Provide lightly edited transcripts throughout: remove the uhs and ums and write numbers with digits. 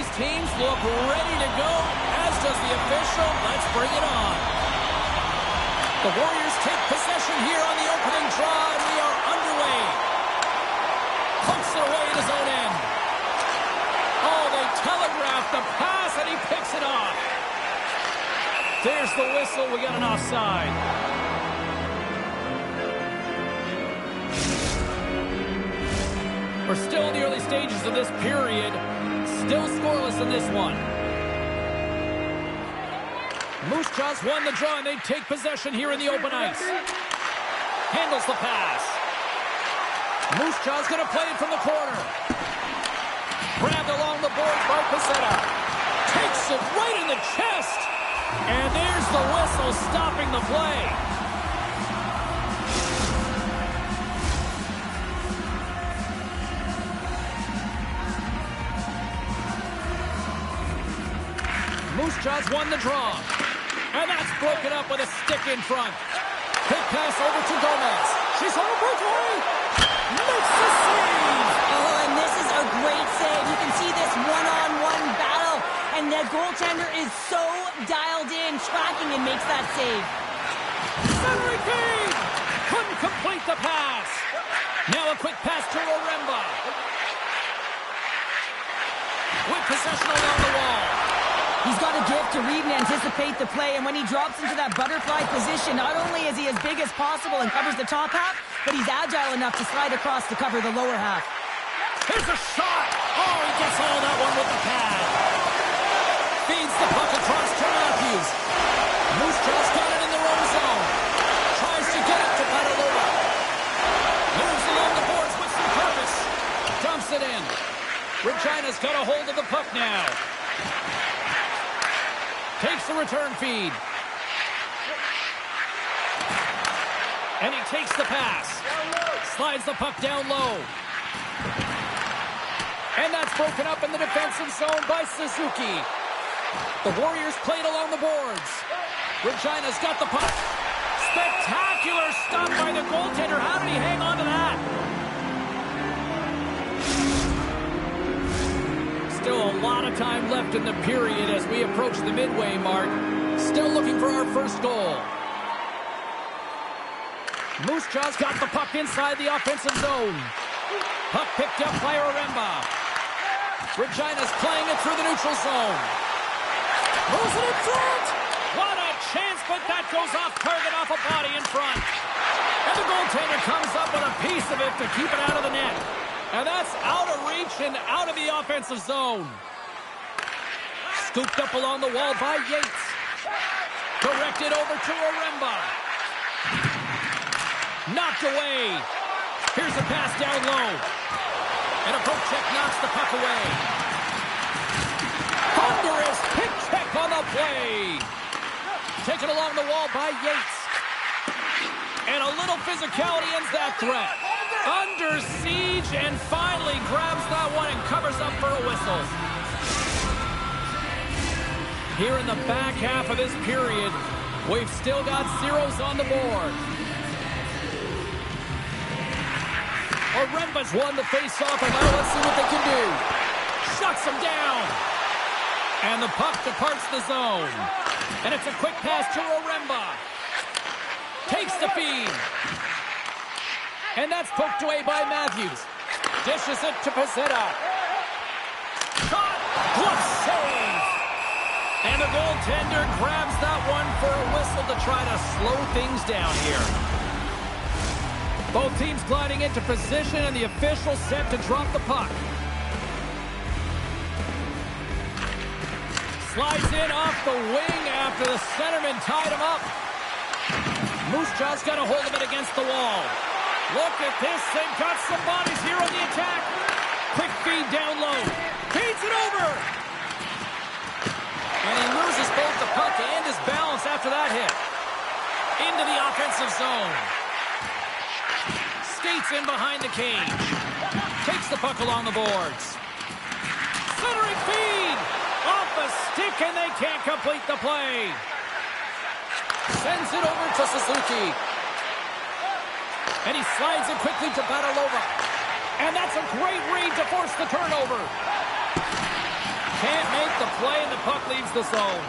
these teams look ready to go, as does the official. Let's bring it on. The Warriors take possession here on the opening draw, and we are underway. Pokes it away in his own end. Oh, they telegraphed the pass, and he picks it off. There's the whistle. We got an offside. We're still in the early stages of this period. Still scoreless in this one. MooseJaw's won the draw, and they take possession here in the open ice. Handles the pass. MooseJaw's going to play it from the corner. Grabbed along the board by Pacetta. Takes it right in the chest. And there's the whistle stopping the play. MooseJaw's won the draw. And that's broken up with a stick in front. Quick pass over to Gomez. She's on a breakaway. Makes the save. Oh, and this is a great save. You can see this one-on-one battle. And the goaltender is so dialed in, tracking, and makes that save. Centering feed. Couldn't complete the pass. Now a quick pass to Oremba. With possession along the wall. He's got a gift to read and anticipate the play, and when he drops into that butterfly position, not only is he as big as possible and covers the top half, but he's agile enough to slide across to cover the lower half. Here's a shot! Oh, he gets all that one with the pad. Feeds the puck across to Matthews. MooseJaw's got it in their own zone. Tries to get it to Padalova. Moves along the boards with some purpose. Dumps it in. Regina's got a hold of the puck now. Takes the return feed. And he takes the pass. Slides the puck down low. And that's broken up in the defensive zone by Suzuki. The Warriors played along the boards. Regina's got the puck. Spectacular stop by the goaltender. How did he hang on to that? Still a lot of time left in the period as we approach the midway mark. Still looking for our first goal. MooseJaw's got the puck inside the offensive zone. Puck picked up by Oremba. Regina's playing it through the neutral zone. Moves it in front. What a chance, but that goes off target, off a body in front. And the goaltender comes up with a piece of it to keep it out of the net. And that's out of reach and out of the offensive zone. Scooped up along the wall by Yates. Directed over to Oremba. Knocked away. Here's a pass down low. And a poke check knocks the puck away. Thunderous pick check on the play. Taken along the wall by Yates. And a little physicality ends that threat. Under siege and finally grabs that one and covers up for a whistle. Here in the back half of this period, we've still got zeros on the board. Oremba's won the face-off, and now let's see what they can do. Shuts him down. And the puck departs the zone. And it's a quick pass to Oremba. Takes the feed. And that's poked away by Matthews. Dishes it to Pacetta. Shot! Glove save! And the goaltender grabs that one for a whistle to try to slow things down here. Both teams gliding into position, and the official set to drop the puck. Slides in off the wing after the centerman tied him up. MooseJaw's got a hold of it against the wall. Look at this. They've got some bodies here on the attack. Quick feed down low. Feeds it over. And he loses both the puck and his balance after that hit. Into the offensive zone. Skates in behind the cage. Takes the puck along the boards. Centering feed. Off a stick, and they can't complete the play. Sends it over to Suzuki. And he slides it quickly to Badalova. And that's a great read to force the turnover. Can't make the play, and the puck leaves the zone.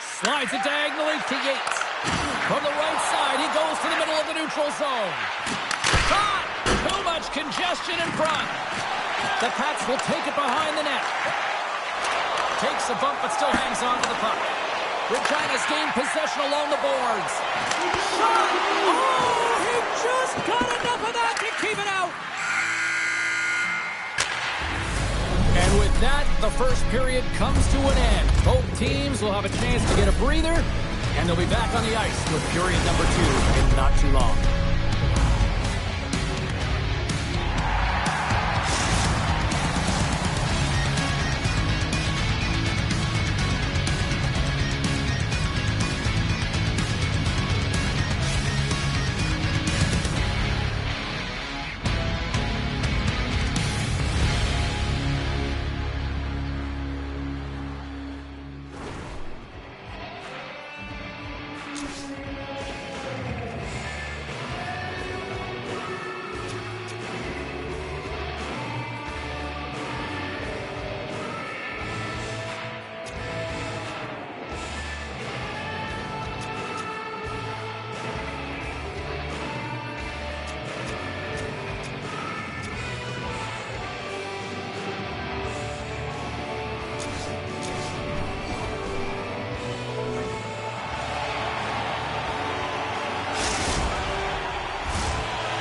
Slides it diagonally to Yates. From the right side, he goes to the middle of the neutral zone. Shot! Too much congestion in front. The Pats will take it behind the net. Takes a bump, but still hangs on to the puck. Regina's gained possession along the boards. Shot! Oh, he just got enough of that to keep it out. And with that, the first period comes to an end. Both teams will have a chance to get a breather, and they'll be back on the ice with period number 2 in not too long.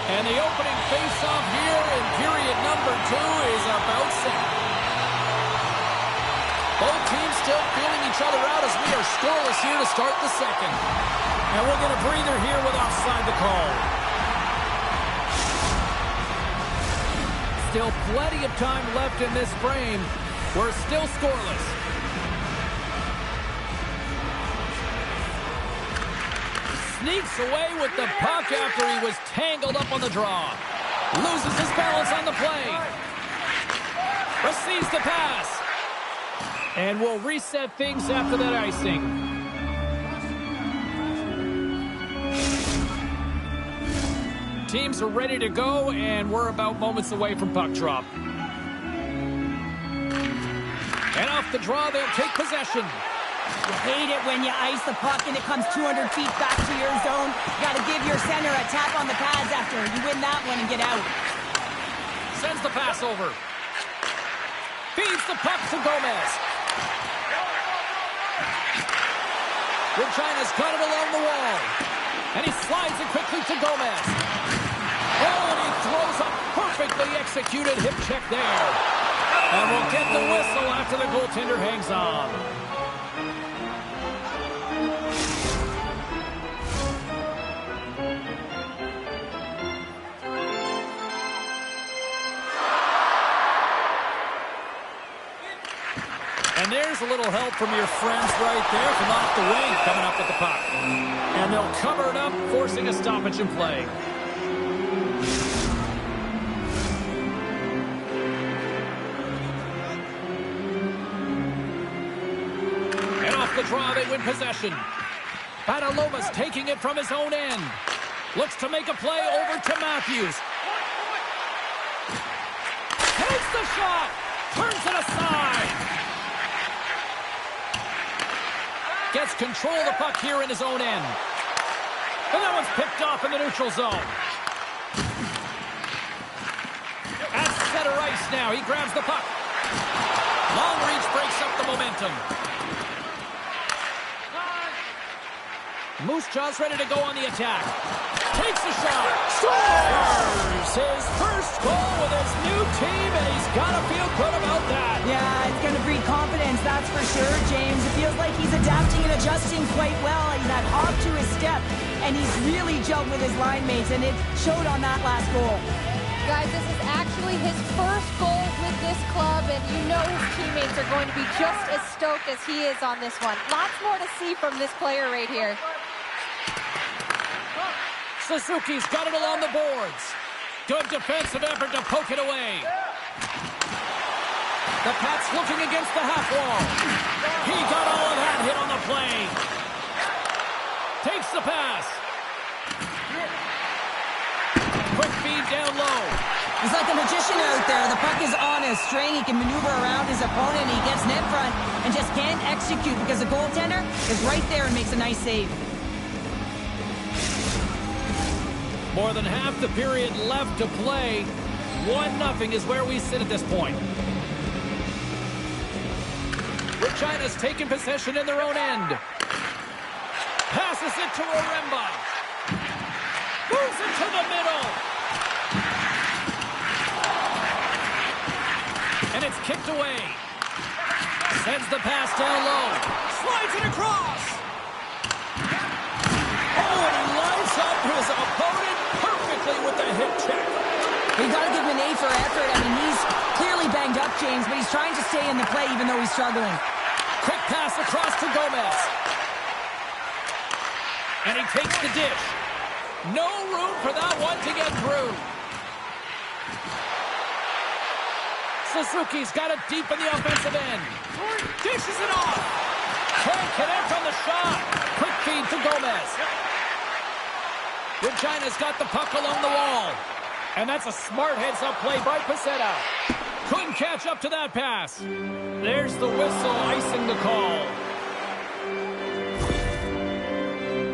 And the opening face-off here in period number 2 is about set. Both teams still feeling each other out as we are scoreless here to start the second. And we'll get a breather here with offside the call. Still plenty of time left in this frame. We're still scoreless. Sneaks away with the puck after he was tangled up on the draw. Loses his balance on the play. Receives the pass. And will reset things after that icing. Teams are ready to go, and we're about moments away from puck drop. And off the draw, they'll take possession. You hate it when you ice the puck and it comes 200 feet back to your zone. You got to give your center a tap on the pads after you win that one and get out. Sends the pass over. Feeds the puck to Gomez. Regina's got it along the wall. And he slides it quickly to Gomez. Oh, and he throws a perfectly executed hip check there. And we'll get the whistle after the goaltender hangs on. And there's a little help from your friends right there from off the wing coming up with the puck. And they'll cover it up, forcing a stoppage in play. And off the draw, they win possession. Badalova's taking it from his own end. Looks to make a play over to Matthews. Takes the shot. Turns it aside. Gets control of the puck here in his own end. And that one's picked off in the neutral zone. At center ice now. He grabs the puck. Long reach breaks up the momentum. MooseJaw's ready to go on the attack. Takes a shot. Scores his first goal with his new team, and he's got to feel good about that. Yeah, it's going to breed confidence, that's for sure, James. It feels like he's adapting and adjusting quite well. He's had hop to his step, and he's really gelled with his line mates, and it showed on that last goal. Guys, this is actually his first goal with this club, and you know his teammates are going to be just as stoked as he is on this one. Lots more to see from this player right here. Suzuki's got it along the boards. Good defensive effort to poke it away. The Pats looking against the half wall. He got all of that hit on the play. Takes the pass. Quick feed down low. He's like a magician out right there. The puck is on a string. He can maneuver around his opponent. He gets net front and just can't execute because the goaltender is right there and makes a nice save. More than half the period left to play. 1-0 is where we sit at this point. Regina's taken possession in their own end. Passes it to Oremba. Moves it to the middle. And it's kicked away. Sends the pass down low. Slides it across. Oh, and he lines up his opponent perfectly with the hip check. You got to give him an A for effort. I mean, he's clearly banged up, James, but he's trying to stay in the play even though he's struggling. Quick pass across to Gomez. And he takes the dish. No room for that one to get through. Suzuki's got it deep in the offensive end. Dishes it off. Can't connect on the shot. Quick feed to Gomez. Regina's got the puck along the wall. And that's a smart heads-up play by Pacetta. Couldn't catch up to that pass. There's the whistle, icing the call.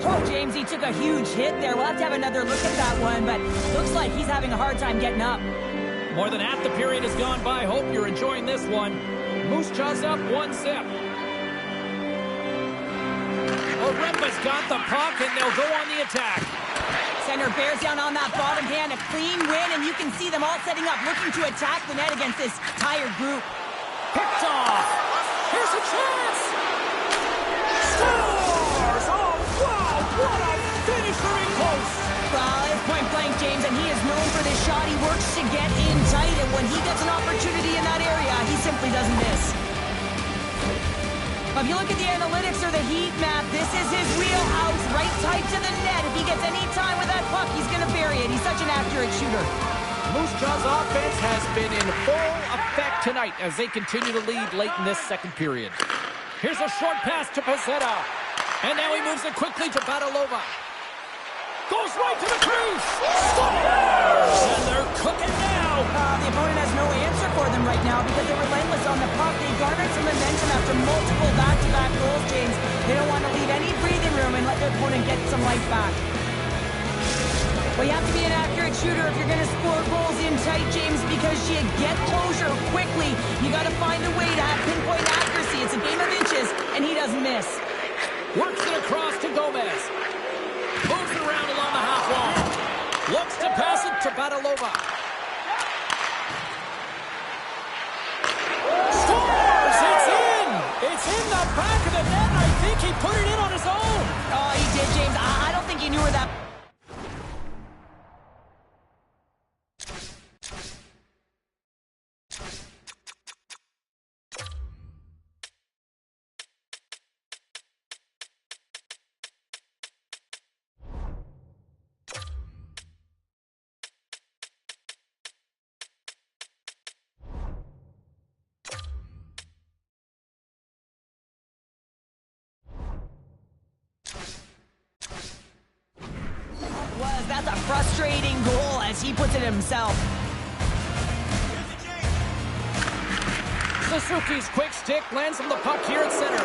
Oh, James, he took a huge hit there. We'll have to have another look at that one, but looks like he's having a hard time getting up. More than half the period has gone by. Hope you're enjoying this one. MooseJaw's up 1-0. Oremba's got the puck, and they'll go on the attack. Center bears down on that bottom hand, a clean win, and you can see them all setting up, looking to attack the net against this tired group. Picked off. Here's a chance. Scores! Oh, wow, what a finisher in close. Well, it's point blank, James, and he is known for this shot. He works to get in tight, and when he gets an opportunity in that area, he simply doesn't miss. If you look at the analytics or the heat map, this is his wheelhouse, right tight to the net. If he gets any time with that puck, he's going to bury it. He's such an accurate shooter. MooseJaw's offense has been in full effect tonight as they continue to lead late in this second period. Here's a short pass to Pacetta. And now he moves it quickly to Badalova. Goes right to the crease. Scores! And they're cooking now. The opponent has no answer for them right now because they're relentless on the puck. They garnered some momentum after multiple back-to-back goals, James. They don't want to leave any breathing room and let their opponent get some life back. Well, you have to be an accurate shooter if you're going to score goals in tight, James, because you get closure quickly. You got to find a way to have pinpoint accuracy. It's a game of inches, and he doesn't miss. Works it across to Gomez. Moves it around along the half wall. Looks to pass it to Badalova. Scores! It's in! It's in the back of the net. I think he put it in on his own. Oh, he did, James. I don't think he knew where that... That's a frustrating goal as he puts it himself. Suzuki's quick stick lands him the puck here at center.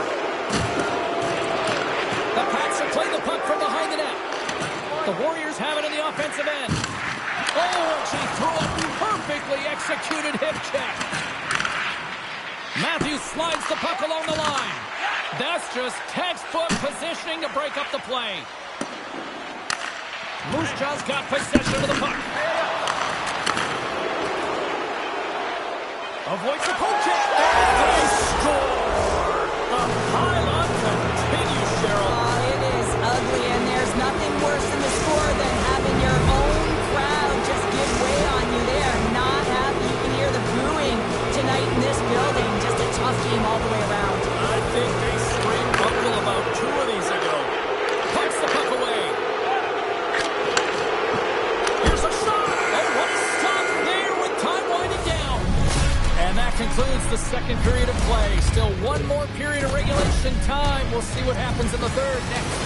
The Pats have played the puck from behind the net. The Warriors have it in the offensive end. Oh, and she threw a perfectly executed hip check. Matthews slides the puck along the line. That's just textbook positioning to break up the play. MooseJaw's got possession of the puck. Avoids the poke check. And they score! The pile-on continues, Cheryl. It is ugly, and there's nothing worse in the score than having your own crowd just give way on you. They are not happy. You can hear the booing tonight in this building. Just a tough game all the way around. I think they screamed uncle about 2 of these ago. Pucks the puck away. Here's a shot. Oh, what a stop there with time winding down. And that concludes the second period of play. Still one more period of regulation time. We'll see what happens in the third next.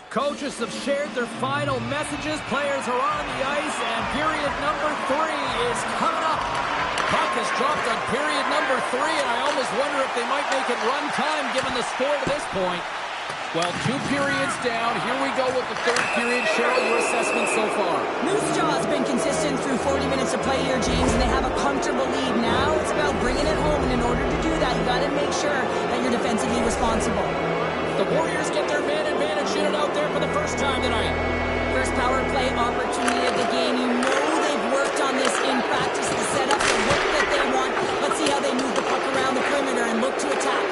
Coaches have shared their final messages. Players are on the ice, and period number 3 is coming up. Puck is dropped on period number 3, and I almost wonder if they might make it run time given the score to this point. Well, 2 periods down. Here we go with the 3rd period. Cheryl, your assessment so far? MooseJaw has been consistent through 40 minutes of play here, James, and they have a comfortable lead. Now it's about bringing it home, and in order to do that, you got to make sure that you're defensively responsible. The Warriors get their man advantage unit out there for the first time tonight. First power play opportunity of the game. You know they've worked on this in practice to set up the look that they want. Let's see how they move the puck around the perimeter and look to attack.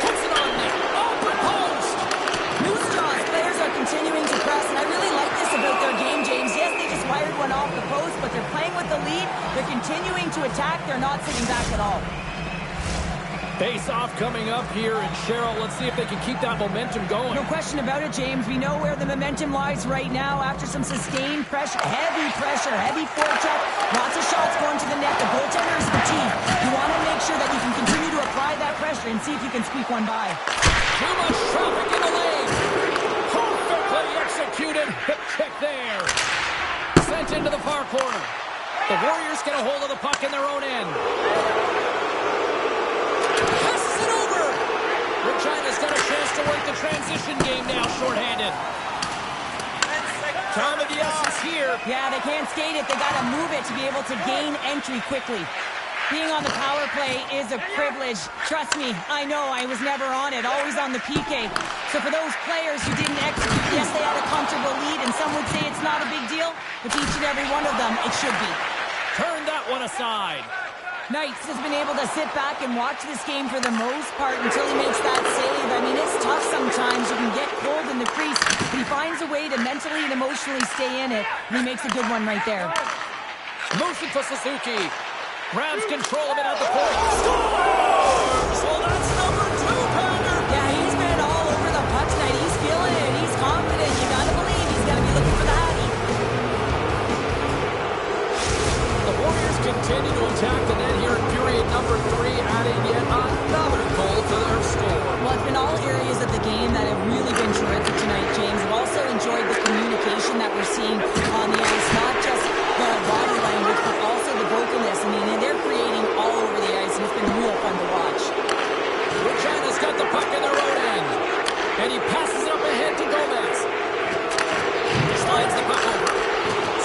Puts it on net. Off the post. MooseJaw's players are continuing to press, and I really like this about their game, James. Yes, they just fired one off the post, but they're playing with the lead. They're continuing to attack. They're not sitting back at all. Face-off coming up here, and Cheryl, let's see if they can keep that momentum going. No question about it, James. We know where the momentum lies right now after some sustained pressure, heavy forecheck, lots of shots going to the net. The goaltender is fatigued. You want to make sure that you can continue to apply that pressure and see if you can squeak one by. Too much traffic in the lane. Perfectly executed. Hip check there. Sent into the far corner. The Warriors get a hold of the puck in their own end. Passes it over. Regina's got a chance to work the transition game now, shorthanded. Time of the essence here. Yeah, they can't skate it. They got to move it to be able to gain entry quickly. Being on the power play is a privilege. Trust me, I know I was never on it, always on the PK. So for those players who didn't execute, yes, they had a comfortable lead, and some would say it's not a big deal, but to each and every one of them, it should be. Turn that one aside. Knights has been able to sit back and watch this game for the most part until he makes that save. I mean, it's tough sometimes. You can get cold in the crease, but he finds a way to mentally and emotionally stay in it, and he makes a good one right there. Moves it to Suzuki. Grabs control of it at the point. Scores! So that's number 2, Pander. Yeah, he's been all over the puck tonight. He's feeling it. He's confident. You got to believe he's going to be looking for the Hattie. The Warriors continue to attack the net here in period number 3, adding yet another goal to their score. Well, it's been all areas of the game that have really been terrific tonight, James. I've also enjoyed the communication that we're seeing on the ice, not just the body language, but also the vocalness. I mean, they're creating all over the ice, and it's been real fun to watch. Regina's got the puck in their own end, and he passes it up ahead to Gomez. Slides the puck over.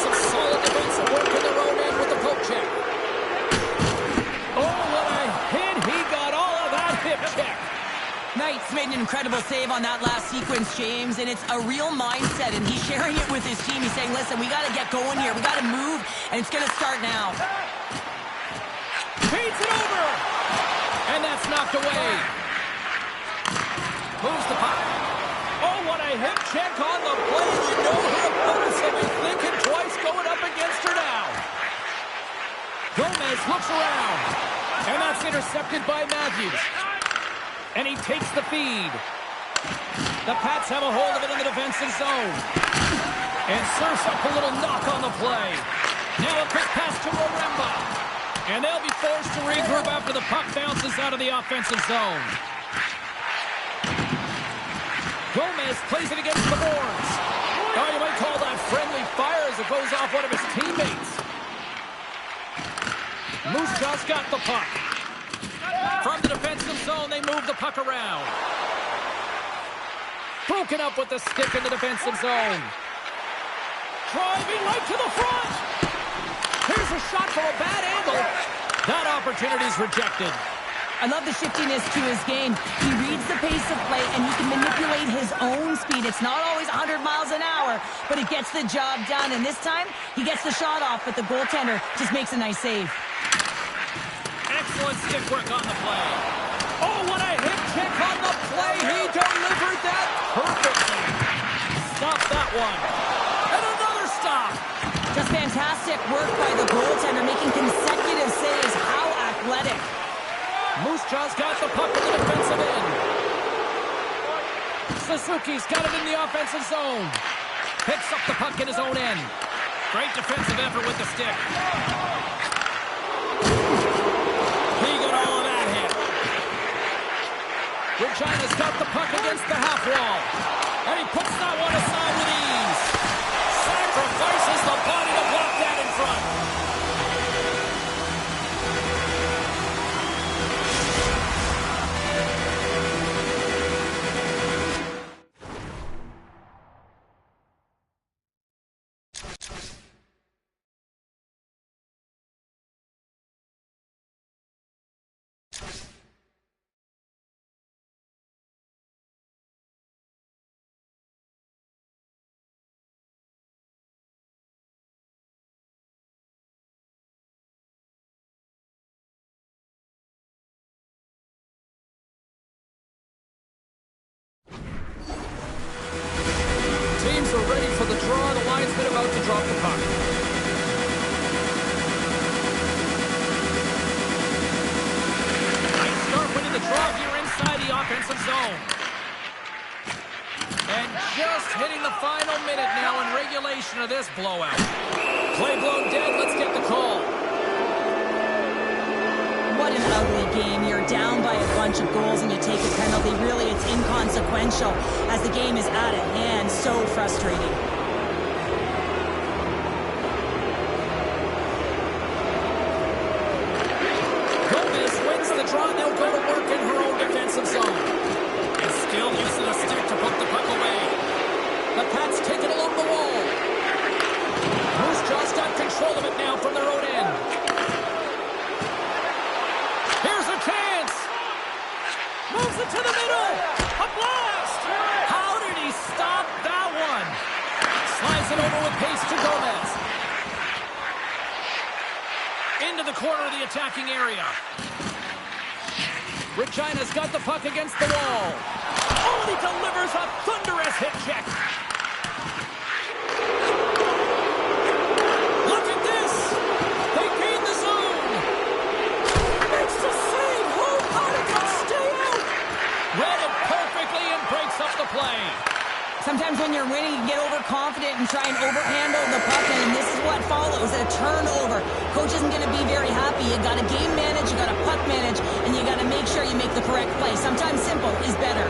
Some solid defensive work in their own end with the poke check. Oh, what a hit. He got all of that hip check. Knights made an incredible save on that last sequence, James, and it's a real mindset, and he's sharing it with his team. He's saying, listen, we got to get going here. We got to move, and it's going to start now. Beats it over, and that's knocked away. Moves the puck. Oh, what a hip check on the play. You know her opponents will be thinking twice going up against her now. Gomez looks around, and that's intercepted by Matthews. And he takes the feed. The Pats have a hold of it in the defensive zone. And serves up a little knock on the play. Now a quick pass to Oremba. And they'll be forced to regroup after the puck bounces out of the offensive zone. Gomez plays it against the boards. Oh, you might call that friendly fire as it goes off one of his teammates. MooseJaw's got the puck. From the defensive zone, they move the puck around. Broken up with the stick in the defensive zone. Driving right to the front. Here's a shot from a bad angle. That opportunity's rejected. I love the shiftiness to his game. He reads the pace of play, and he can manipulate his own speed. It's not always 100 miles an hour, but it gets the job done. And this time, he gets the shot off, but the goaltender just makes a nice save. Excellent stick work on the play. Oh, what a hip check on the play. He delivered that perfectly. Stop that one. And another stop. Just fantastic work by the goaltender, making consecutive saves. How athletic. MooseJaw's got the puck in the defensive end. Suzuki's got it in the offensive zone. Picks up the puck in his own end. Great defensive effort with the stick. He got all of that hit. Regina's got the puck against the half wall. And he puts that one aside. teams are ready for the draw. The linesman about to drop the puck. Nice start winning the draw here inside the offensive zone. And just hitting the final minute now in regulation of this blowout. Play blown dead. Let's get the call. What an ugly game. You're down by a bunch of goals and you take a penalty. Really, it's inconsequential as the game is out of hand. So frustrating. Gomez wins the draw. They'll go to work in her own defensive zone. And still using a stick to poke the puck away. The Pats take it along the wall. MooseJaw's got control of it now from their own end. Here's a chance. Moves it to the middle. A blast. How did he stop that one? Slides it over with pace to Gomez. Into the corner of the attacking area. Regina's got the puck against the wall. Oh, and he delivers a thunderous hit check. Look at this. They gain the zone. Makes the save. Oh, how did it stay out? Read it perfectly and breaks up the play. Sometimes when you're winning, you get overconfident and try and overhandle the puck, and this is what follows, a turnover. Coach isn't going to be very happy. You got to game manage, you got to puck manage, and you got to make sure you make the correct play. Sometimes simple is better.